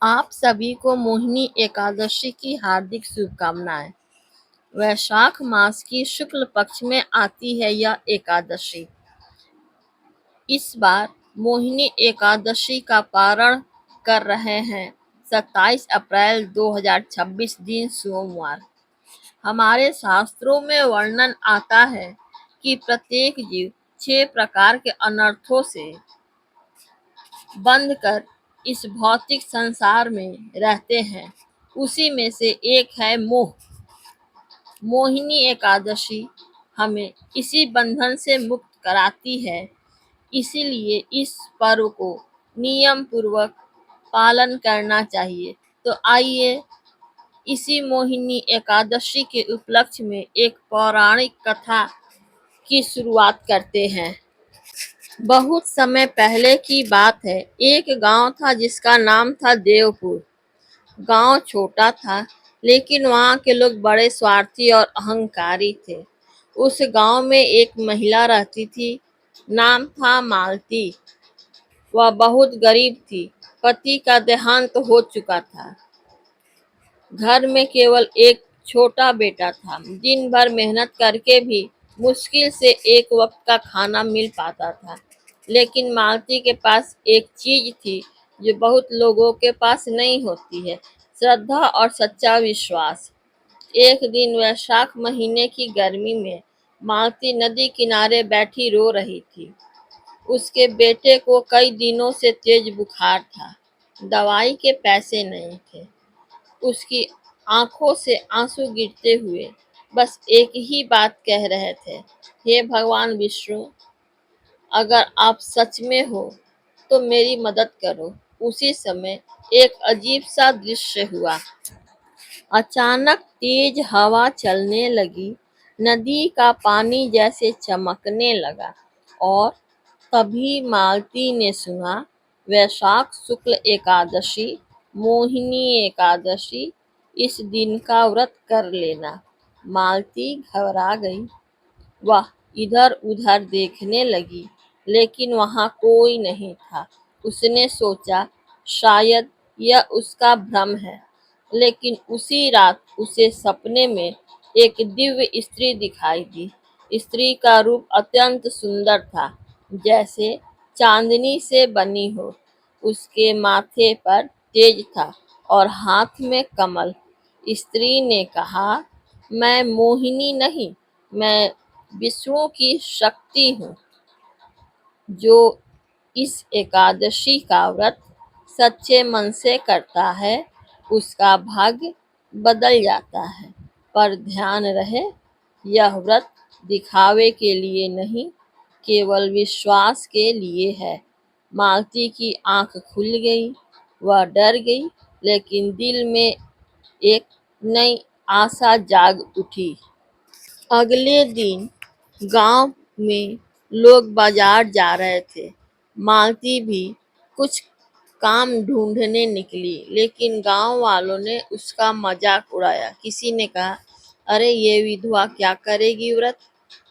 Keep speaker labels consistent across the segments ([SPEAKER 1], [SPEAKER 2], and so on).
[SPEAKER 1] आप सभी को मोहिनी एकादशी की हार्दिक शुभकामनाएं। वैशाख मास की शुक्ल पक्ष में आती है यह एकादशी। इस बार मोहिनी एकादशी का पारण कर रहे हैं 27 अप्रैल 2026 दिन सोमवार। हमारे शास्त्रों में वर्णन आता है कि प्रत्येक जीव 6 प्रकार के अनर्थों से बंध कर इस भौतिक संसार में रहते हैं। उसी में से एक है मोह। मोहिनी एकादशी हमें इसी बंधन से मुक्त कराती है। इसीलिए इस पर्व को नियम पूर्वक पालन करना चाहिए। तो आइए इसी मोहिनी एकादशी के उपलक्ष्य में एक पौराणिक कथा की शुरुआत करते हैं। बहुत समय पहले की बात है। एक गांव था जिसका नाम था देवपुर। गांव छोटा था, लेकिन वहां के लोग बड़े स्वार्थी और अहंकारी थे। उस गांव में एक महिला रहती थी। नाम था मालती। वह बहुत गरीब थी। पति का देहांत हो चुका था। घर में केवल एक छोटा बेटा था। दिन भर मेहनत करके भी मुश्किल से एक वक्त का खाना मिल पाता था। लेकिन मालती के पास एक चीज थी जो बहुत लोगों के पास नहीं होती है, श्रद्धा और सच्चा विश्वास। एक दिन वैशाख महीने की गर्मी में मालती नदी किनारे बैठी रो रही थी। उसके बेटे को कई दिनों से तेज बुखार था। दवाई के पैसे नहीं थे। उसकी आंखों से आंसू गिरते हुए बस एक ही बात कह रहे थे, हे भगवान विष्णु, अगर आप सच में हो तो मेरी मदद करो। उसी समय एक अजीब सा दृश्य हुआ। अचानक तेज हवा चलने लगी। नदी का पानी जैसे चमकने लगा और तभी मालती ने सुना, वैशाख शुक्ल एकादशी, मोहिनी एकादशी, इस दिन का व्रत कर लेना। मालती घबरा गई। वह इधर उधर देखने लगी, लेकिन वहां कोई नहीं था। उसने सोचा शायद यह उसका भ्रम है। लेकिन उसी रात उसे सपने में एक दिव्य स्त्री दिखाई दी। स्त्री का रूप अत्यंत सुंदर था, जैसे चांदनी से बनी हो। उसके माथे पर तेज था और हाथ में कमल। स्त्री ने कहा, मैं मोहिनी नहीं, मैं विष्णु की शक्ति हूँ, जो इस एकादशी का व्रत सच्चे मन से करता है, उसका भाग्य बदल जाता है। पर ध्यान रहे, यह व्रत दिखावे के लिए नहीं, केवल विश्वास के लिए है। मालती की आंख खुल गई। वह डर गई, लेकिन दिल में एक नई आशा जाग उठी। अगले दिन गांव में लोग बाजार जा रहे थे। मालती भी कुछ काम ढूंढने निकली, लेकिन गांव वालों ने उसका मजाक उड़ाया। किसी ने कहा, अरे ये विधवा क्या करेगी व्रत,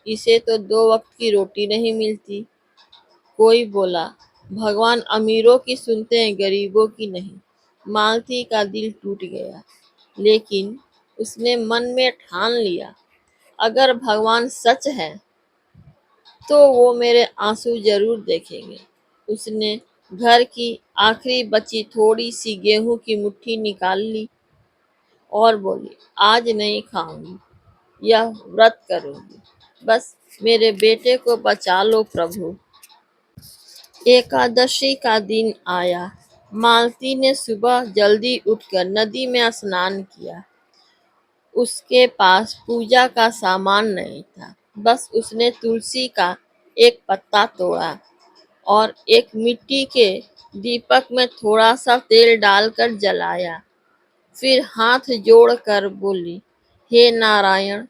[SPEAKER 1] इसे तो 2 वक्त की रोटी नहीं मिलती। कोई बोला, भगवान अमीरों की सुनते हैं, गरीबों की नहीं। मालती का दिल टूट गया, लेकिन उसने मन में ठान लिया, अगर भगवान सच है तो वो मेरे आंसू जरूर देखेंगे। उसने घर की आखिरी बची थोड़ी सी गेहूं की मुट्ठी निकाल ली और बोली, आज नहीं खाऊंगी, यह व्रत करूंगी। बस मेरे बेटे को बचा लो प्रभु। एकादशी का दिन आया। मालती ने सुबह जल्दी उठकर नदी में स्नान किया। उसके पास पूजा का सामान नहीं था। बस उसने तुलसी का एक पत्ता तोड़ा और एक मिट्टी के दीपक में थोड़ा सा तेल डालकर जलाया। फिर हाथ जोड़कर बोली, हे नारायण,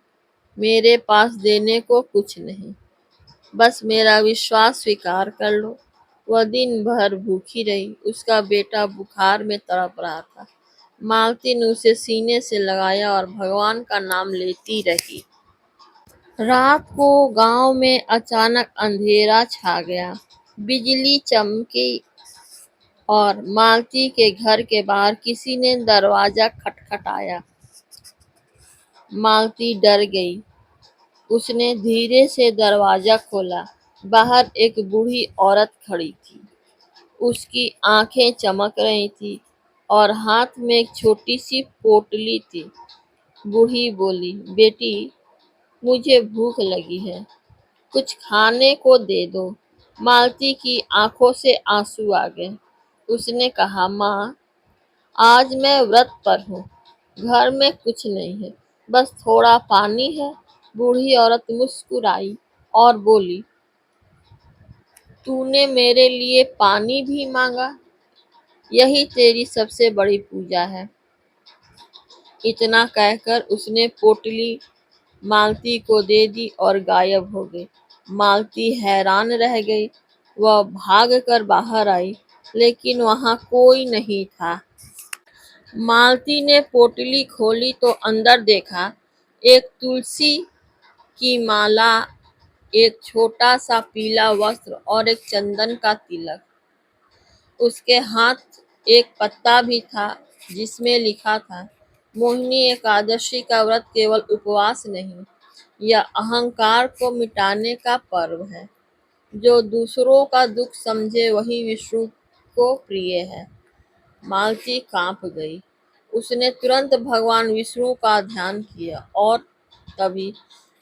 [SPEAKER 1] मेरे पास देने को कुछ नहीं, बस मेरा विश्वास स्वीकार कर लो। वह दिन भर भूखी रही। उसका बेटा बुखार में तड़प रहा था। मालती ने उसे सीने से लगाया और भगवान का नाम लेती रही। रात को गांव में अचानक अंधेरा छा गया। बिजली चमकी और मालती के घर के बाहर किसी ने दरवाजा खटखटाया। मालती डर गई। उसने धीरे से दरवाजा खोला। बाहर एक बूढ़ी औरत खड़ी थी। उसकी आंखें चमक रही थी और हाथ में एक छोटी सी पोटली थी। बूढ़ी बोली, बेटी, मुझे भूख लगी है, कुछ खाने को दे दो। मालती की आंखों से आंसू आ गए। उसने कहा, माँ, आज मैं व्रत पर हूँ, घर में कुछ नहीं है, बस थोड़ा पानी है। बूढ़ी औरत मुस्कुराई और बोली, तूने मेरे लिए पानी भी मांगा, यही तेरी सबसे बड़ी पूजा है। इतना कहकर उसने पोटली मालती को दे दी और गायब हो गई। मालती हैरान रह गई। वह भाग कर बाहर आई, लेकिन वहां कोई नहीं था। मालती ने पोटली खोली तो अंदर देखा, एक तुलसी की माला, एक छोटा सा पीला वस्त्र और एक चंदन का तिलक। उसके हाथ एक पत्ता भी था जिसमें लिखा था, मोहिनी एकादशी का व्रत केवल उपवास नहीं, यह अहंकार को मिटाने का पर्व है। जो दूसरों का दुख समझे वही विष्णु को प्रिय है। मालती कांप गई। उसने तुरंत भगवान विष्णु का ध्यान किया और तभी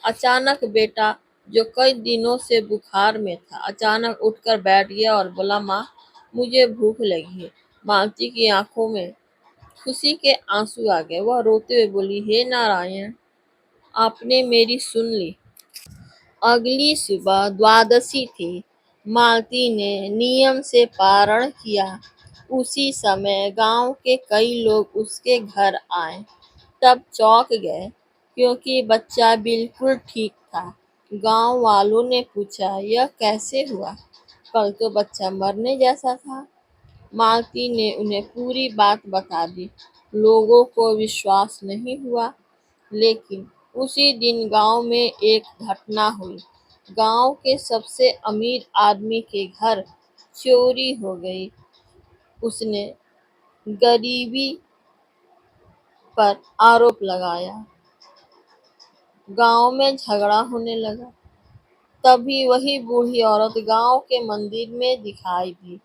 [SPEAKER 1] अचानक बेटा, जो कई दिनों से बुखार में था, अचानक उठकर बैठ गया और बोला, माँ, मुझे भूख लगी है। मालती की आंखों में खुशी के आंसू आ गए। वह रोते हुए बोली, हे नारायण, आपने मेरी सुन ली। अगली सुबह द्वादशी थी। मालती ने नियम से पारण किया। उसी समय गांव के कई लोग उसके घर आए। तब चौंक गए, क्योंकि बच्चा बिल्कुल ठीक था। गांव वालों ने पूछा, यह कैसे हुआ? कल तो बच्चा मरने जैसा था। मालती ने उन्हें पूरी बात बता दी। लोगों को विश्वास नहीं हुआ, लेकिन उसी दिन गांव में एक घटना हुई। गांव के सबसे अमीर आदमी के घर चोरी हो गई। उसने गरीबी पर आरोप लगाया। गांव में झगड़ा होने लगा। तभी वही बूढ़ी औरत गांव के मंदिर में दिखाई दी।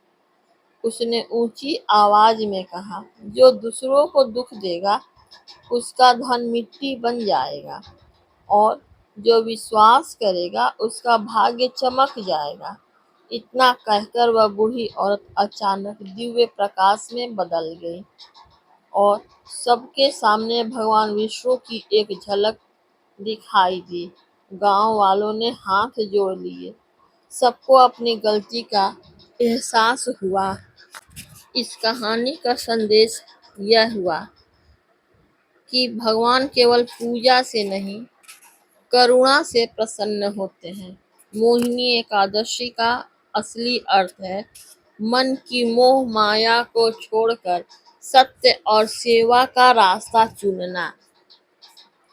[SPEAKER 1] उसने ऊंची आवाज में कहा, जो दूसरों को दुख देगा उसका धन मिट्टी बन जाएगा, और जो विश्वास करेगा उसका भाग्य चमक जाएगा। इतना कहकर वह बूढ़ी औरत अचानक दिव्य प्रकाश में बदल गई और सबके सामने भगवान विष्णु की एक झलक दिखाई दी। गांव वालों ने हाथ जोड़ लिए। सबको अपनी गलती का एहसास हुआ। इस कहानी का संदेश यह हुआ कि भगवान केवल पूजा से नहीं, करुणा से प्रसन्न होते हैं। मोहिनी एकादशी का असली अर्थ है मन की मोह माया को छोड़कर सत्य और सेवा का रास्ता चुनना।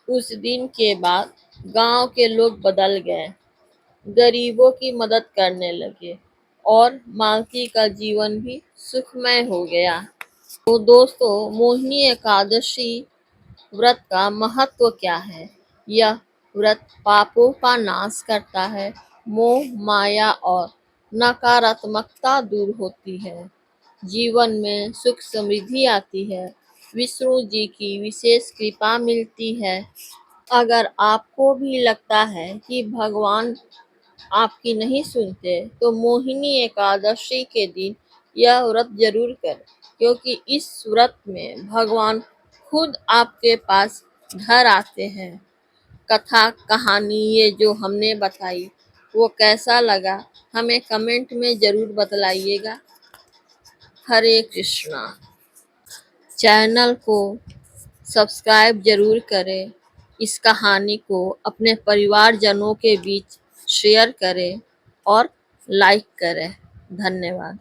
[SPEAKER 1] उस दिन के बाद गांव के लोग बदल गए, गरीबों की मदद करने लगे और मालती का जीवन भी सुखमय हो गया। तो दोस्तों, मोहिनी एकादशी व्रत का महत्व क्या है? यह व्रत पापों का नाश करता है, मोह माया और नकारात्मकता दूर होती है, जीवन में सुख समृद्धि आती है, विष्णु जी की विशेष कृपा मिलती है। अगर आपको भी लगता है कि भगवान आपकी नहीं सुनते, तो मोहिनी एकादशी के दिन यह व्रत जरूर करें, क्योंकि इस व्रत में भगवान खुद आपके पास घर आते हैं। कथा कहानी ये जो हमने बताई, वो कैसा लगा हमें कमेंट में जरूर बतलाइएगा। हरे कृष्णा। चैनल को सब्सक्राइब जरूर करें। इस कहानी को अपने परिवारजनों के बीच शेयर करें और लाइक करें। धन्यवाद।